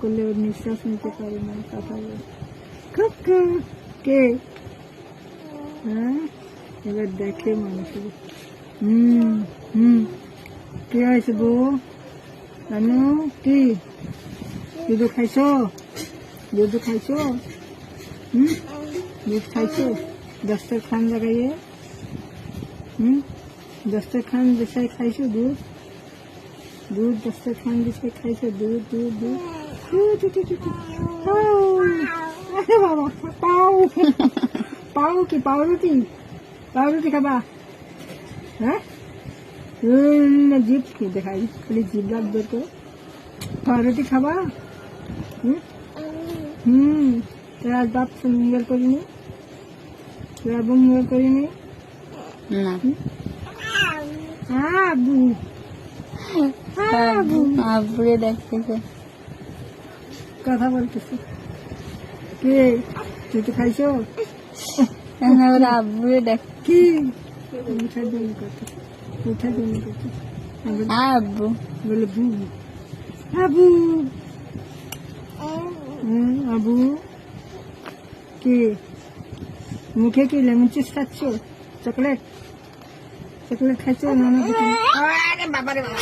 করলে ওর নিঃশ্বাস নিতে পারে না, কথা বলে। কাকা কে? হ্যাঁ, এবার দেখে মানুষের। কে হয়েছে বউ? জানো কি দুধ খাইছো? দুধ খাইছো? দুধ খাইছো? দস্তরখান লাগাইয়ে দস্তরখান বিছাই খাইছো দুধ? দুধ দস্তরখান বিছাই খাইছো দুধ? দুধ দুধ আরে বাবা, পাও পাও কি পাউরুটি? পাউরুটি খাবা? হ্যাঁ, জিভ কি দেখাই, খালি জিভ লাগবে তো। পাউরুটি খাবা? তোর আজ বাপ মঙ্গল করিনি? তোর আব্বু মঙ্গল করিনি? না, আবু আবু আব্বুরে দেখতেছে। কথা বলতেছে। কে? তুই তো খাইছো? ওরা আব্বুরে দেখ। কি উঠার জন্য করতে, উঠার জন্য করতে আব্বু বলে বু আবু। আবু কি মুখে কি লেমন চিজ খাচ্ছ? চকলেট চকলেট খাচ্ছ? না না, বাবা রে বাবা।